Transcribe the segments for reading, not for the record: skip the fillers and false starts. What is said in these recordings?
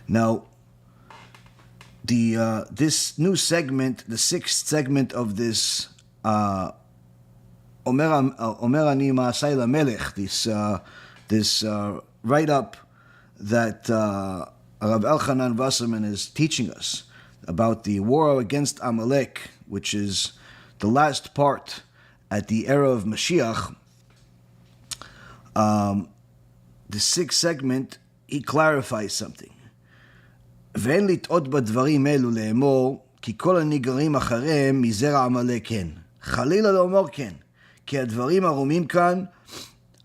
Now, this new segment, the sixth segment of this Omar ani Maasei LaMelech, this write-up that Rav Elchanan Wasserman is teaching us about the war against Amalek, which is the last part at the era of Mashiach. The sixth segment, he clarifies something. ואין לטעות בדברים אלו לאמור, כי כל הניגרים אחריהם מזרע עמלק כן. חלילה לאמור כן, כי הדברים הרומים כאן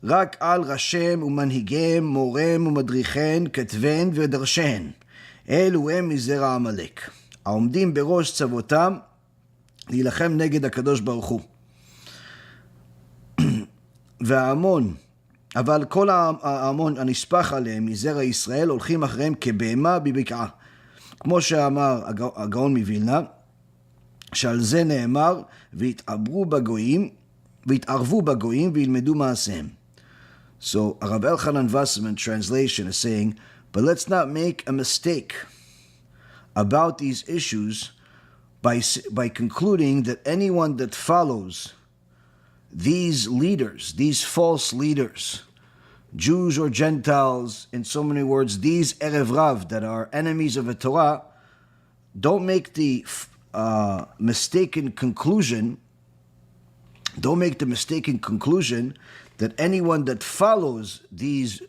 רק על ראשיהם ומנהיגיהם, מוריהם ומדריכיהם, כתביהם ודרשיהם. אלו הם מזרע עמלק, העומדים בראש צבאותם להילחם נגד הקדוש ברוך הוא. וההמון, אבל כל ההמון הנספח עליהם מזרע ישראל הולכים אחריהם כבהמה בבקעה. כמו שאמר הגאון מווילנה, שעל זה נאמר, והתערבו בגויים וילמדו מעשיהם. So Rav Elchanan Wasserman translation is saying, but let's not make a mistake about these issues by concluding that anyone that follows these leaders, these false leaders, Jews or Gentiles, in so many words, these Erev Rav that are enemies of the Torah, don't make the mistaken conclusion that anyone that follows these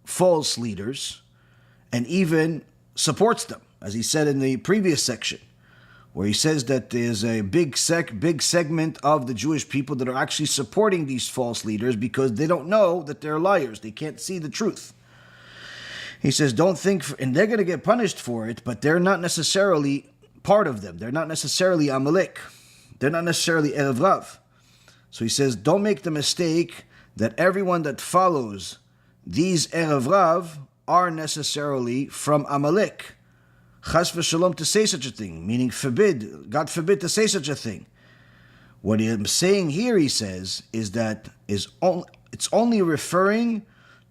false leaders and even supports them, as he said in the previous section, where he says that there's a big segment of the Jewish people that are actually supporting these false leaders because they don't know that they're liars. They can't see the truth. He says, don't think, and they're going to get punished for it, but they're not necessarily part of them. They're not necessarily Amalek. They're not necessarily Erev Rav. So he says, don't make the mistake that everyone that follows these Erev Rav are necessarily from Amalek. Chas v'shalom, to say such a thing, meaning forbid, God forbid to say such a thing. What I'm saying here, he says, is that it's only referring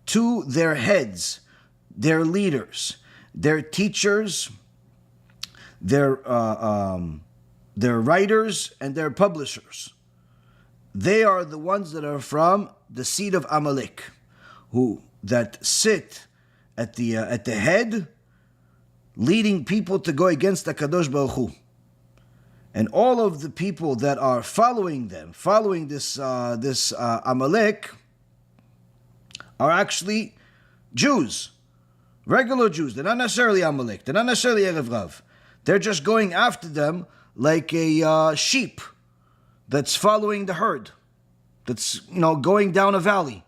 to their heads, their leaders, their teachers, their writers, and their publishers. They are the ones that are from the seed of Amalek, that sit at the head, leading people to go against the Kadosh Baruch Hu. And all of the people that are following this Amalek, are actually Jews, regular Jews. They're not necessarily Amalek. They're not necessarily Erev Rav. They're just going after them like a sheep that's following the herd, that's going down a valley,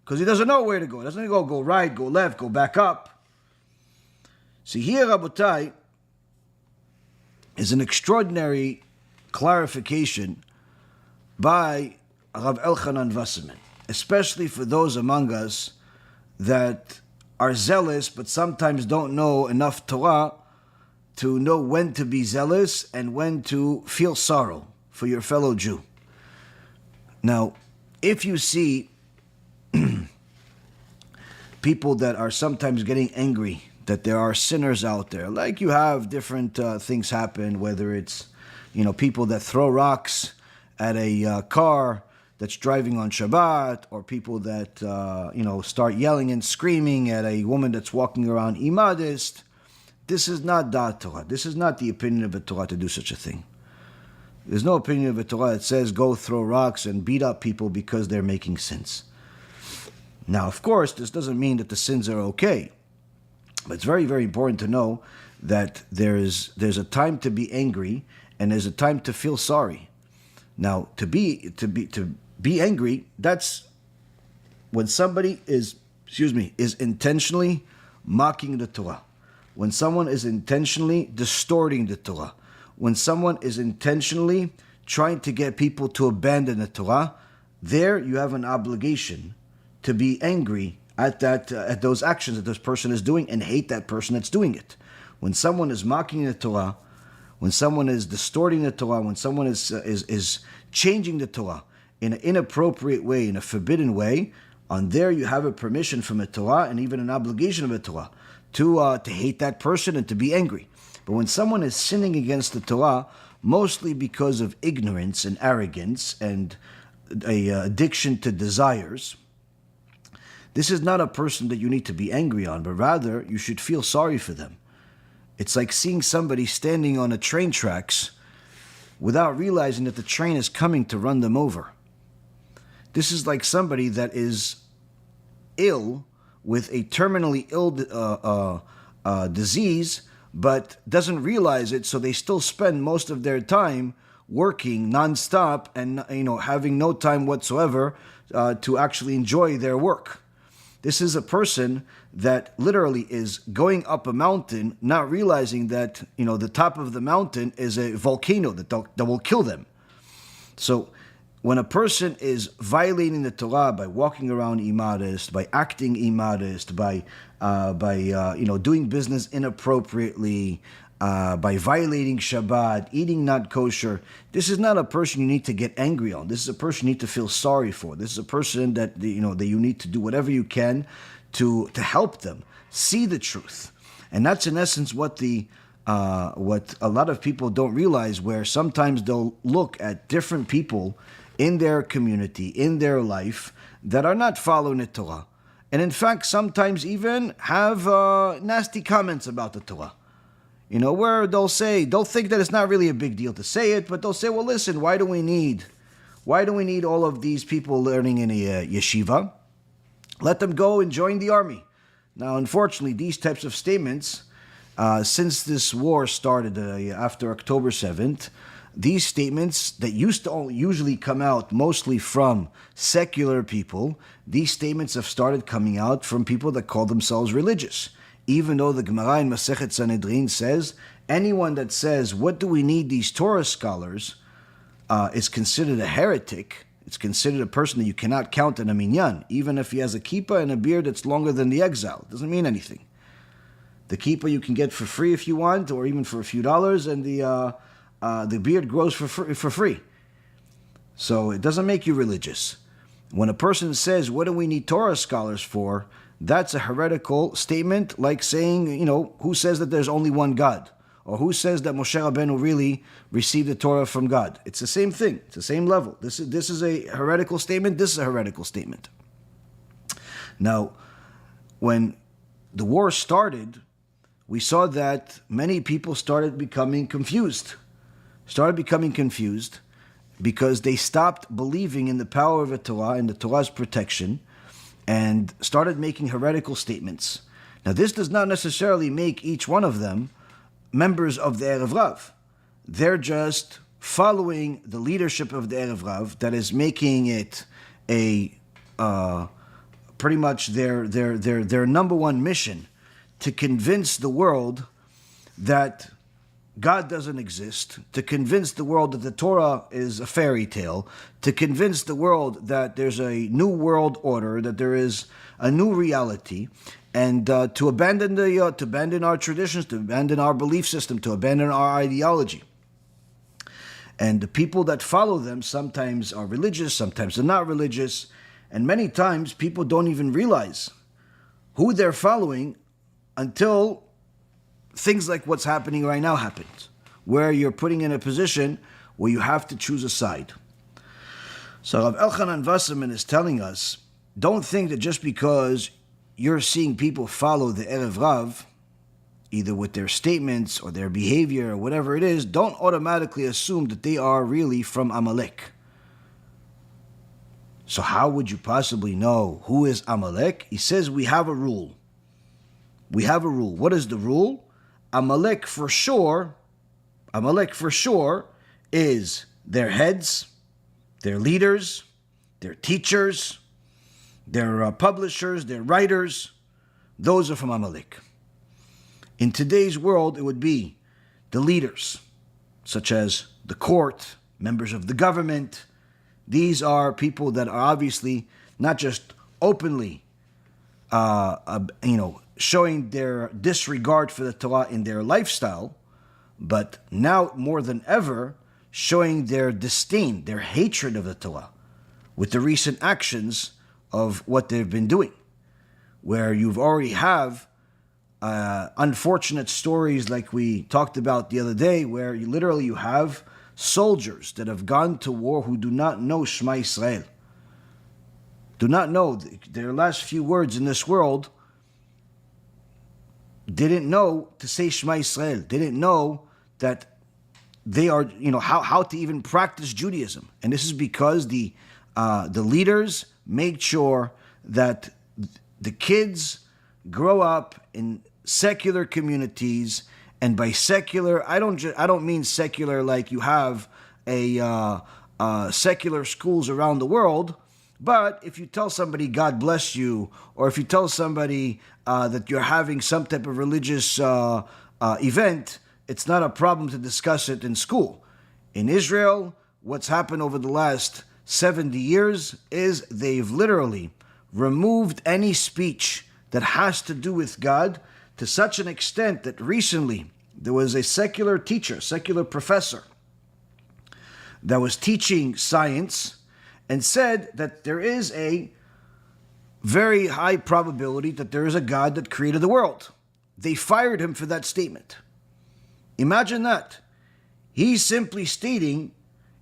because he doesn't know where to go. He doesn't go right, go left, go back up. See, here, Rabotai, is an extraordinary clarification by Rav Elchanan Wasserman, especially for those among us that are zealous but sometimes don't know enough Torah to know when to be zealous and when to feel sorrow for your fellow Jew. Now, if you see people that are sometimes getting angry that there are sinners out there, like you have different things happen, whether it's people that throw rocks at a car that's driving on Shabbat, or people that start yelling and screaming at a woman that's walking around immodest. This is not Da'at Torah. This is not the opinion of the Torah to do such a thing. There's no opinion of the Torah that says go throw rocks and beat up people because they're making sins. Now, of course, this doesn't mean that the sins are okay. But it's very, very important to know that there's a time to be angry and there's a time to feel sorry. Now, to be angry, that's when somebody is intentionally mocking the Torah, when someone is intentionally distorting the Torah, when someone is intentionally trying to get people to abandon the Torah. There you have an obligation to be angry at those actions that this person is doing and hate that person that's doing it. When someone is mocking the Torah, when someone is distorting the Torah, when someone is changing the Torah in an inappropriate way, in a forbidden way, On there you have a permission from a Torah and even an obligation of a Torah to hate that person and to be angry. But when someone is sinning against the Torah, mostly because of ignorance and arrogance and a addiction to desires, this is not a person that you need to be angry on, but rather you should feel sorry for them. It's like seeing somebody standing on a train tracks without realizing that the train is coming to run them over. This is like somebody that is ill with a terminally ill disease, but doesn't realize it, so they still spend most of their time working nonstop and having no time whatsoever to actually enjoy their work. This is a person that literally is going up a mountain, not realizing that the top of the mountain is a volcano that will kill them. So when a person is violating the Torah by walking around immodest, by acting immodest, by doing business inappropriately, by violating Shabbat, eating not kosher, this is not a person you need to get angry on. This is a person you need to feel sorry for. This is a person that that you need to do whatever you can to help them see the truth. And that's in essence what what a lot of people don't realize, where sometimes they'll look at different people in their community, in their life, that are not following the Torah. And in fact, sometimes even have nasty comments about the Torah. Where they'll think that it's not really a big deal to say it, but they'll say, well, listen, why do we need all of these people learning in a yeshiva? Let them go and join the army. Now, unfortunately, these types of statements, since this war started after October 7th, these statements that used to usually come out mostly from secular people, these statements have started coming out from people that call themselves religious. Even though the Gemara in Masechet Sanhedrin says, anyone that says, what do we need these Torah scholars, is considered a heretic. It's considered a person that you cannot count in a minyan, even if he has a kippah and a beard that's longer than the exile. It doesn't mean anything. The kippah you can get for free if you want, or even for a few dollars, and the beard grows for free. So it doesn't make you religious. When a person says, what do we need Torah scholars for? That's a heretical statement, like saying, who says that there's only one God? Or who says that Moshe Rabbeinu really received the Torah from God? It's the same thing. It's the same level. This is a heretical statement. This is a heretical statement. Now, when the war started, we saw that many people started becoming confused because they stopped believing in the power of the Torah and the Torah's protection, and started making heretical statements. Now, this does not necessarily make each one of them members of the Erev Rav. They're just following the leadership of the Erev Rav that is making it a pretty much their number one mission, to convince the world that God doesn't exist, to convince the world that the Torah is a fairy tale, to convince the world that there's a new world order, that there is a new reality, and to abandon our traditions, to abandon our belief system, to abandon our ideology. And the people that follow them sometimes are religious, sometimes they're not religious, and many times people don't even realize who they're following until things like what's happening right now happens, where you're putting in a position where you have to choose a side. So Rav Elchanan Wasserman is telling us, don't think that just because you're seeing people follow the Erev Rav, either with their statements or their behavior or whatever it is, don't automatically assume that they are really from Amalek. So how would you possibly know who is Amalek? He says we have a rule. We have a rule. What is the rule? Amalek for sure is their heads, their leaders, their teachers, their publishers, their writers. Those are from Amalek. In today's world, it would be the leaders, such as the court, members of the government. These are people that are obviously not just openly, showing their disregard for the Torah in their lifestyle, but now more than ever, showing their disdain, their hatred of the Torah, with the recent actions of what they've been doing, where you've already have unfortunate stories like we talked about the other day, where you have soldiers that have gone to war who do not know Shema Yisrael, do not know their last few words in this world, didn't know to say Shema Yisrael, didn't know that they are, how to even practice Judaism. And this is because the leaders make sure that the kids grow up in secular communities. And by secular, I don't mean secular like you have a secular schools around the world. But if you tell somebody God bless you, or if you tell somebody that you're having some type of religious event, it's not a problem to discuss it in school. In Israel, what's happened over the last 70 years is they've literally removed any speech that has to do with God, to such an extent that recently there was a secular teacher, secular professor, that was teaching science and said that there is a very high probability that there is a God that created the world. They fired him for that statement. Imagine that. He's simply stating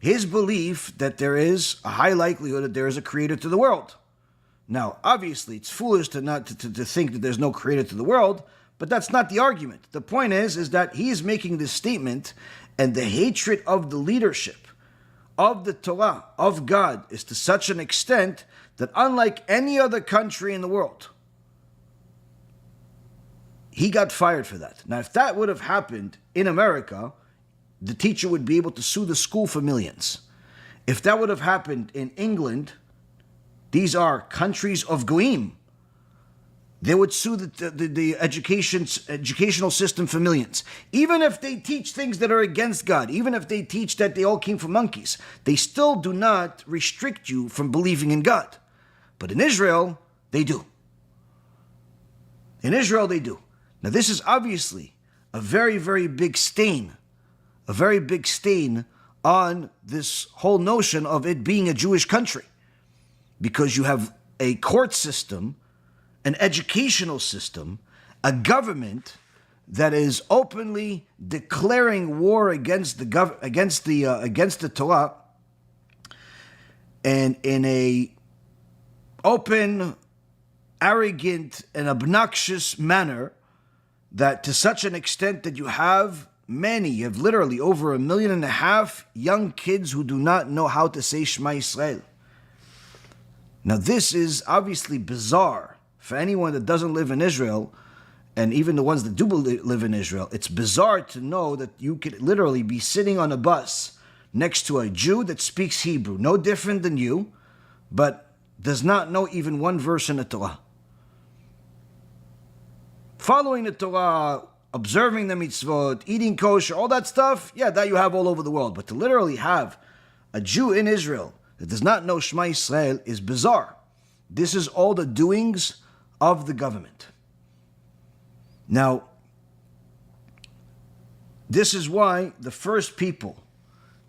his belief that there is a high likelihood that there is a creator to the world. Now, obviously, it's foolish to think that there's no creator to the world, but that's not the argument. The point is that he is making this statement, and the hatred of the leadership of the Torah, of God, is to such an extent that unlike any other country in the world, he got fired for that. Now, if that would have happened in America, the teacher would be able to sue the school for millions. If that would have happened in England, these are countries of goyim, they would sue the educational system for millions. Even if they teach things that are against God, even if they teach that they all came from monkeys, they still do not restrict you from believing in God. But in Israel, they do. In Israel, they do. Now, this is obviously a very, very big stain, on this whole notion of it being a Jewish country, because you have a court system, an educational system, a government that is openly declaring war against the Torah, and in a open, arrogant, and obnoxious manner, that to such an extent that you have literally over 1.5 million young kids who do not know how to say Shema Yisrael. Now, this is obviously bizarre for anyone that doesn't live in Israel, and even the ones that do live in Israel. It's bizarre to know that you could literally be sitting on a bus next to a Jew that speaks Hebrew, no different than you, but does not know even one verse in the Torah. Following the Torah, observing the mitzvot, eating kosher, all that stuff, that you have all over the world. But to literally have a Jew in Israel that does not know Shema Yisrael is bizarre. This is all the doings of the government. Now, this is why the first people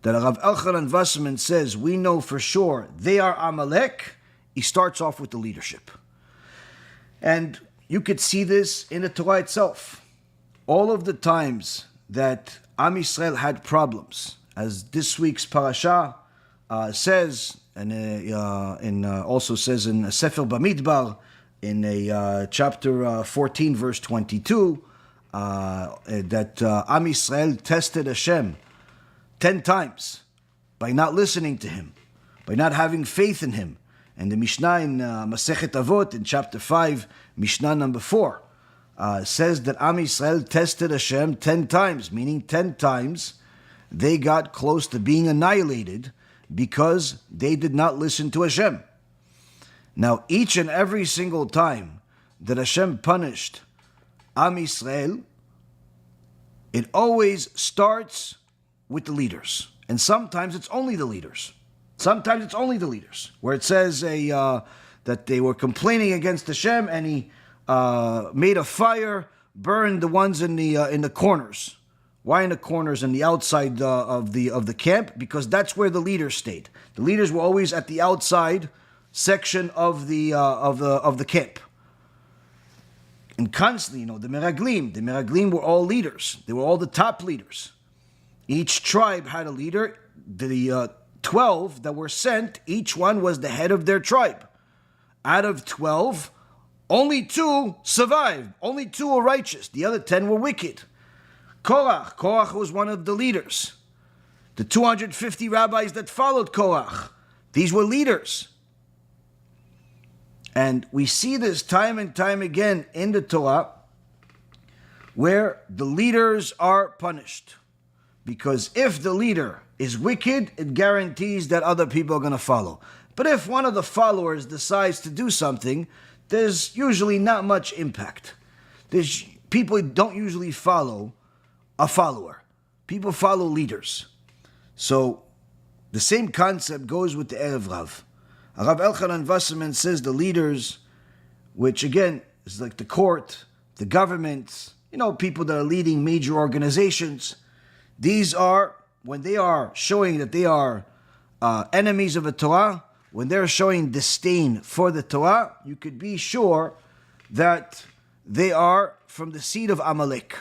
that Rav Elchanan Wasserman says we know for sure they are Amalek, he starts off with the leadership. And you could see this in the Torah itself. All of the times that Am Yisrael had problems, as this week's parasha says, and also says in a sefer Bamidbar, in chapter 14, verse 22, that Am Yisrael tested Hashem 10 times by not listening to him, by not having faith in him. And the Mishnah in Masechet Avot, in chapter 5, Mishnah number 4, says that Am Yisrael tested Hashem 10 times, meaning 10 times they got close to being annihilated because they did not listen to Hashem. Now, each and every single time that Hashem punished Am Yisrael, it always starts with the leaders. And sometimes it's only the leaders. Where it says that they were complaining against Hashem, and he made a fire, burned the ones in the corners. Why in the corners and the outside of the camp? Because that's where the leaders stayed. The leaders were always at the outside, section of the camp. And constantly, the Meraglim were all leaders. They were all the top leaders. Each tribe had a leader. The 12 that were sent, each one was the head of their tribe. Out of 12, only 2 survived. Only 2 were righteous. The other 10 were wicked. Korach was one of the leaders. The 250 rabbis that followed Korach, these were leaders. And we see this time and time again in the Torah, where the leaders are punished. Because if the leader is wicked, it guarantees that other people are going to follow. But if one of the followers decides to do something, there's usually not much impact. People don't usually follow a follower. People follow leaders. So the same concept goes with the Erev Rav. Rav Elchanan Wasserman says the leaders, which again is like the court, the government, people that are leading major organizations, these are, when they are showing that they are enemies of the Torah, when they're showing disdain for the Torah, you could be sure that they are from the seed of Amalek.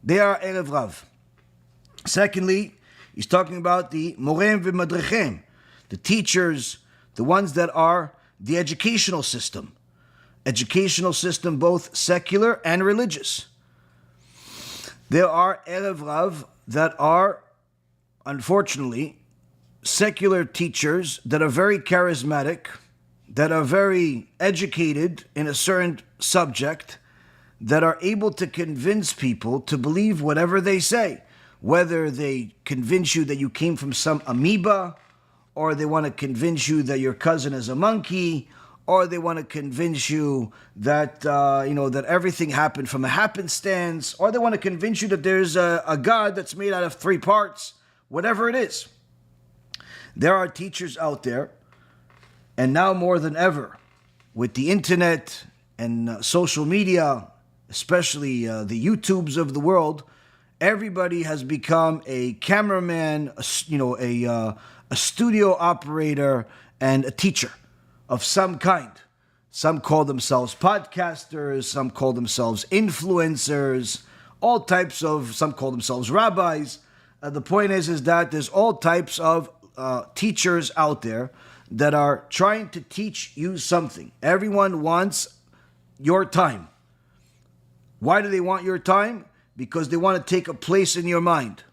They are Erev Rav. Secondly, he's talking about the Morem v'Madrechem, the teachers, the ones that are the educational system. Educational system, both secular and religious. There are Erev Rav that are, unfortunately, secular teachers that are very charismatic, that are very educated in a certain subject, that are able to convince people to believe whatever they say. Whether they convince you that you came from some amoeba, or they want to convince you that your cousin is a monkey, or they want to convince you that that everything happened from a happenstance, or they want to convince you that there's a God that's made out of 3 parts. Whatever it is, there are teachers out there, and now more than ever, with the internet and social media, especially the YouTubes of the world, everybody has become a cameraman, a studio operator, and a teacher of some kind. Some call themselves podcasters, some call themselves influencers, all types of, some call themselves rabbis. The point is that there's all types of teachers out there that are trying to teach you something. Everyone wants your time. Why do they want your time? Because they want to take a place in your mind.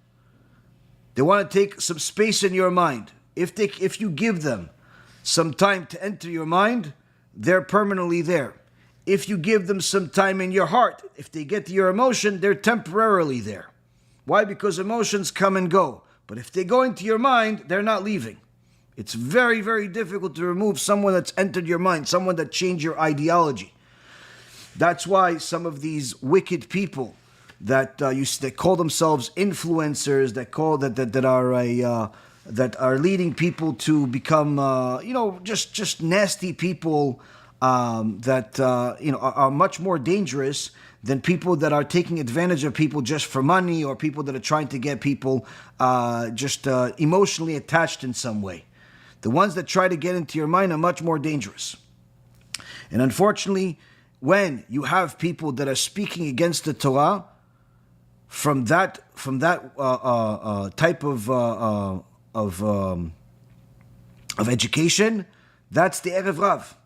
They want to take some space in your mind. If you give them some time to enter your mind, they're permanently there. If you give them some time in your heart, if they get to your emotion, they're temporarily there. Why? Because emotions come and go. But if they go into your mind, they're not leaving. It's very, very difficult to remove someone that's entered your mind, someone that changed your ideology. That's why some of these wicked people that they call themselves influencers, that are leading people to become just nasty people that are much more dangerous than people that are taking advantage of people just for money, or people that are trying to get people emotionally attached in some way. The ones that try to get into your mind are much more dangerous. And unfortunately, when you have people that are speaking against the Torah from that type of education, that's the Erev Rav.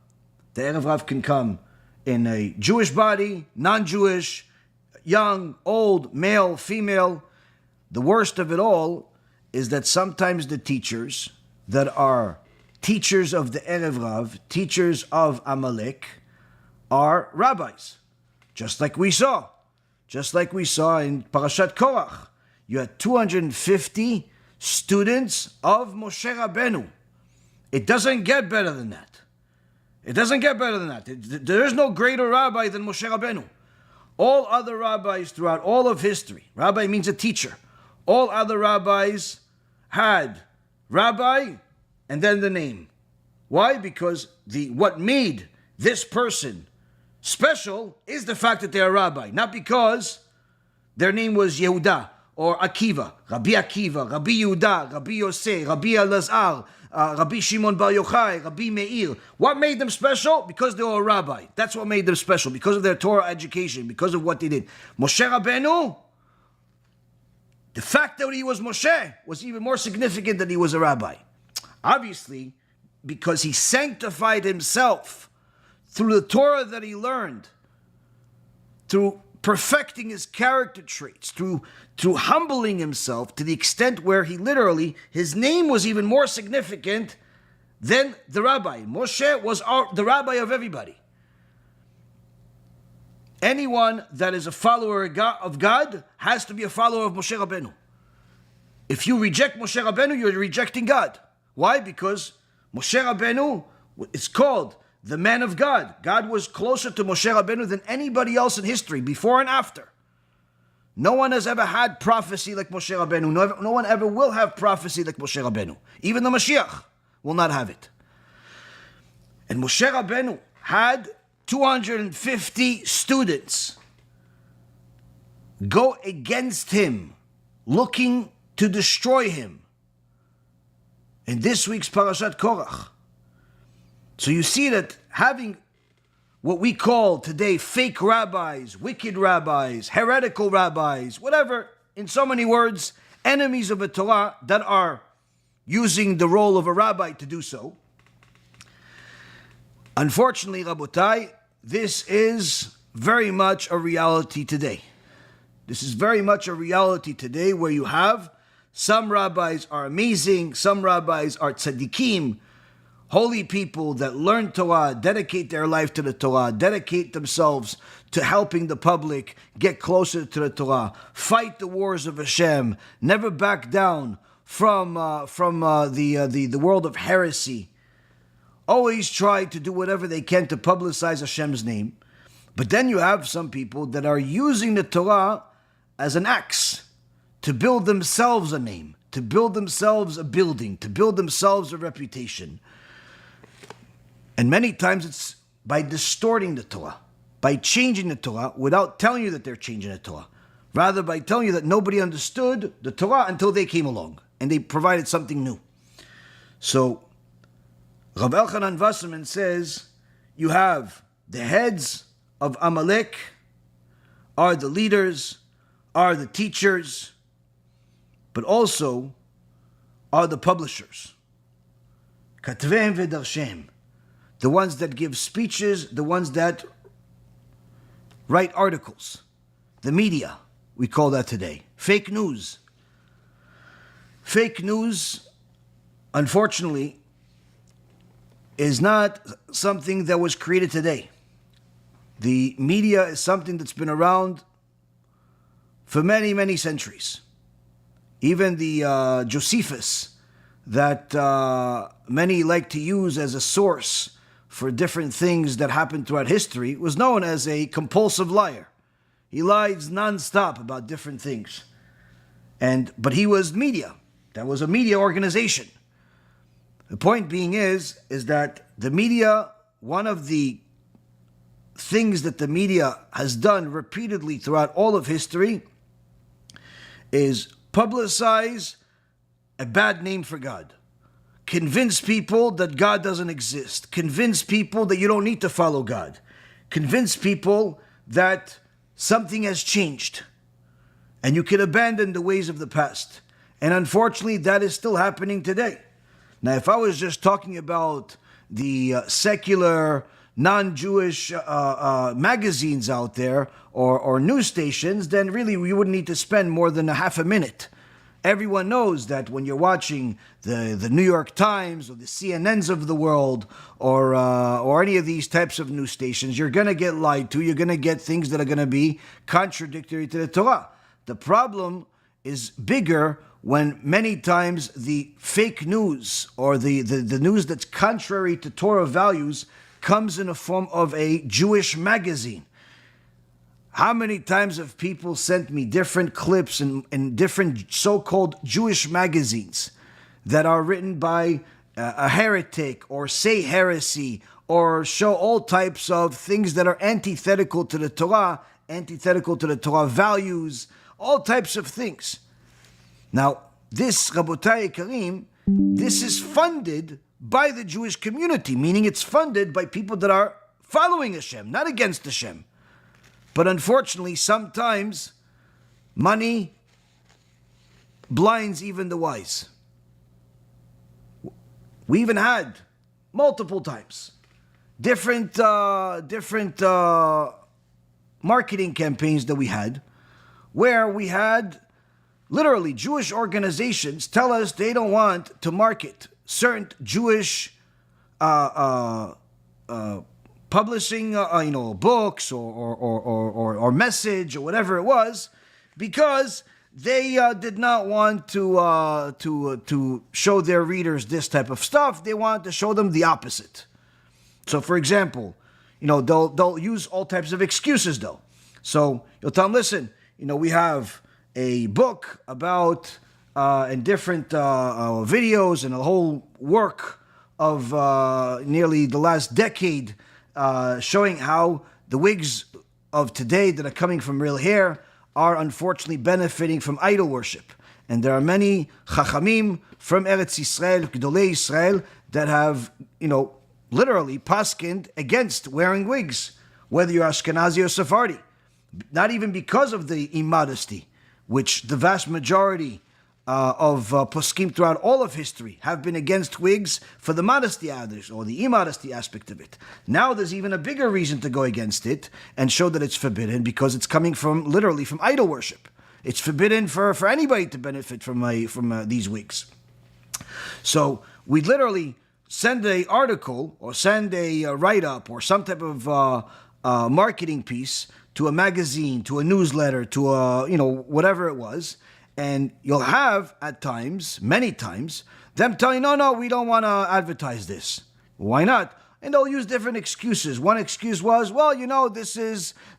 The Erev Rav can come in a Jewish body, non-Jewish, young, old, male, female. The worst of it all is that sometimes the teachers that are teachers of the Erev Rav, teachers of Amalek, are rabbis. Just like we saw in Parashat Korach. You had 250 students of Moshe Rabbeinu. It doesn't get better than that. There is no greater rabbi than Moshe Rabbeinu. All other rabbis throughout all of history, rabbi means a teacher. All other rabbis had rabbi and then the name. Why? Because what made this person special is the fact that they're a rabbi, not because their name was Yehuda or Akiva, Rabbi Yehuda, Rabbi Yosef, Rabbi Elazar, Rabbi Shimon Bar Yochai, Rabbi Meir. What made them special? Because they were a rabbi. That's what made them special, because of their Torah education, because of what they did. Moshe Rabbeinu, the fact that he was Moshe was even more significant than he was a rabbi. Obviously, because he sanctified himself through the Torah that he learned, through perfecting his character traits, through humbling himself to the extent where he literally, his name was even more significant than the rabbi. Moshe was the rabbi of everybody. Anyone that is a follower of God has to be a follower of Moshe Rabbeinu. If you reject Moshe Rabbeinu, you're rejecting God. Why? Because Moshe Rabbeinu is called the man of God. God was closer to Moshe Rabbeinu than anybody else in history, before and after. No one has ever had prophecy like Moshe Rabbeinu. No one ever will have prophecy like Moshe Rabbeinu. Even the Mashiach will not have it. And Moshe Rabbeinu had 250 students go against him, looking to destroy him. In this week's Parashat Korach. So you see that having what we call today fake rabbis, wicked rabbis, heretical rabbis, whatever, in so many words, enemies of the Torah that are using the role of a rabbi to do so. Unfortunately, Rabotai, this is very much a reality today. This is very much a reality today, where you have some rabbis are amazing, some rabbis are tzaddikim, holy people that learn Torah, dedicate their life to the Torah, dedicate themselves to helping the public get closer to the Torah, fight the wars of Hashem, never back down from the world of heresy. Always try to do whatever they can to publicize Hashem's name. But then you have some people that are using the Torah as an axe to build themselves a name, to build themselves a building, to build themselves a reputation. And many times it's by distorting the Torah, by changing the Torah without telling you that they're changing the Torah. Rather by telling you that nobody understood the Torah until they came along and they provided something new. So Rav Elchanan Wasserman says you have the heads of Amalek are the leaders, are the teachers, but also are the publishers. Katveim v'darshem. The ones that give speeches, the ones that write articles. The media, we call that today. Fake news. Fake news, unfortunately, is not something that was created today. The media is something that's been around for many, many centuries. Even the Josephus that many like to use as a source for different things that happened throughout history was known as a compulsive liar. He lies non-stop about different things. But he was media. That was a media organization. The point being is that the media, one of the things that the media has done repeatedly throughout all of history is publicize a bad name for God. Convince people that God doesn't exist. Convince people that you don't need to follow God. Convince people that something has changed and you can abandon the ways of the past. And unfortunately, that is still happening today. Now, if I was just talking about the secular, non-Jewish magazines out there or news stations, then really we wouldn't need to spend more than a half a minute. Everyone knows that when you're watching the New York Times or the CNNs of the world or any of these types of news stations, you're going to get lied to. You're going to get things that are going to be contradictory to the Torah. The problem is bigger when many times the fake news or the news that's contrary to Torah values comes in the form of a Jewish magazine. How many times have people sent me different clips in different so-called Jewish magazines that are written by a heretic or say heresy or show all types of things that are antithetical to the Torah, antithetical to the Torah values, all types of things. Now, this, Rabotai Karim, this is funded by the Jewish community, meaning it's funded by people that are following Hashem, not against Hashem. But unfortunately, sometimes money blinds even the wise. We even had multiple times different marketing campaigns that we had, where we had literally Jewish organizations tell us they don't want to market certain Jewish publishing, books or message or whatever it was, because they did not want to show their readers this type of stuff. They wanted to show them the opposite. So, for example, they'll use all types of excuses though. So you'll tell them, listen, we have a book about and different videos and a whole work of nearly the last decade showing how the wigs of today that are coming from real hair are unfortunately benefiting from idol worship. And there are many chachamim from Eretz Yisrael, Gedolei Yisrael, that have, literally paskined against wearing wigs, whether you're Ashkenazi or Sephardi. Not even because of the immodesty, which the vast majority of poskim throughout all of history have been against wigs for the modesty or the immodesty aspect of it. Now there's even a bigger reason to go against it and show that it's forbidden, because it's coming literally from idol worship. It's forbidden for anybody to benefit from these wigs. So we literally send an article or send a write-up or some type of marketing piece to a magazine, to a newsletter, to whatever it was, and you'll have at times, many times, them telling, no, we don't want to advertise this. Why not? And they'll use different excuses. One excuse was,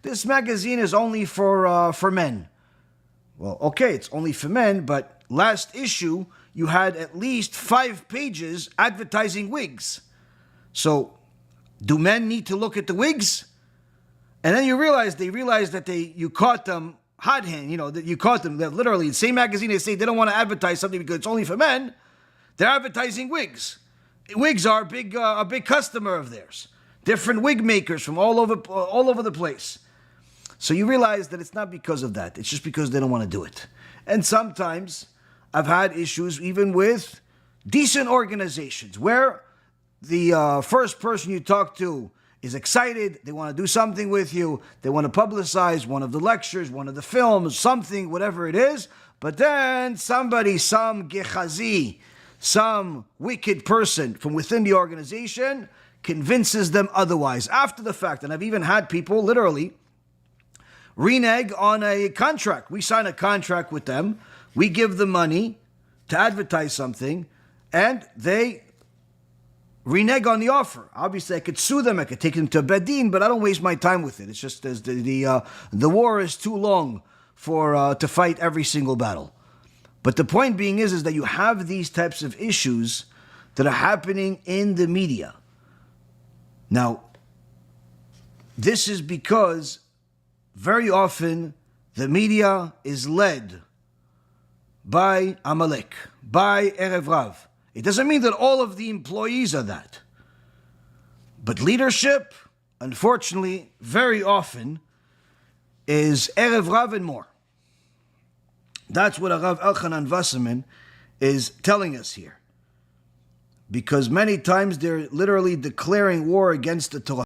this magazine is only for men. Well, okay, it's only for men, but last issue you had at least 5 pages advertising wigs. So, do men need to look at the wigs? And then they realize that you caught them hot hand, that you caught them, that literally the same magazine, they say they don't want to advertise something because it's only for men. They're advertising wigs. Wigs are a big customer of theirs. Different wig makers from all over the place. So you realize that it's not because of that. It's just because they don't want to do it. And sometimes I've had issues even with decent organizations where the first person you talk to is excited, they want to do something with you, they want to publicize one of the lectures, one of the films, something, whatever it is, but then some gechazi, some wicked person from within the organization convinces them otherwise after the fact. And I've even had people literally renege on a contract. We sign a contract with them, we give them money to advertise something, and they renege on the offer. Obviously, I could sue them, I could take them to Bedin, but I don't waste my time with it. It's just the war is too long to fight every single battle. But the point being is that you have these types of issues that are happening in the media. Now, this is because very often the media is led by Amalek, by Erev Rav. It doesn't mean that all of the employees are that. But leadership, unfortunately, very often is Erev Rav and more. That's what Rav Elchanan Wasserman is telling us here. Because many times they're literally declaring war against the Torah.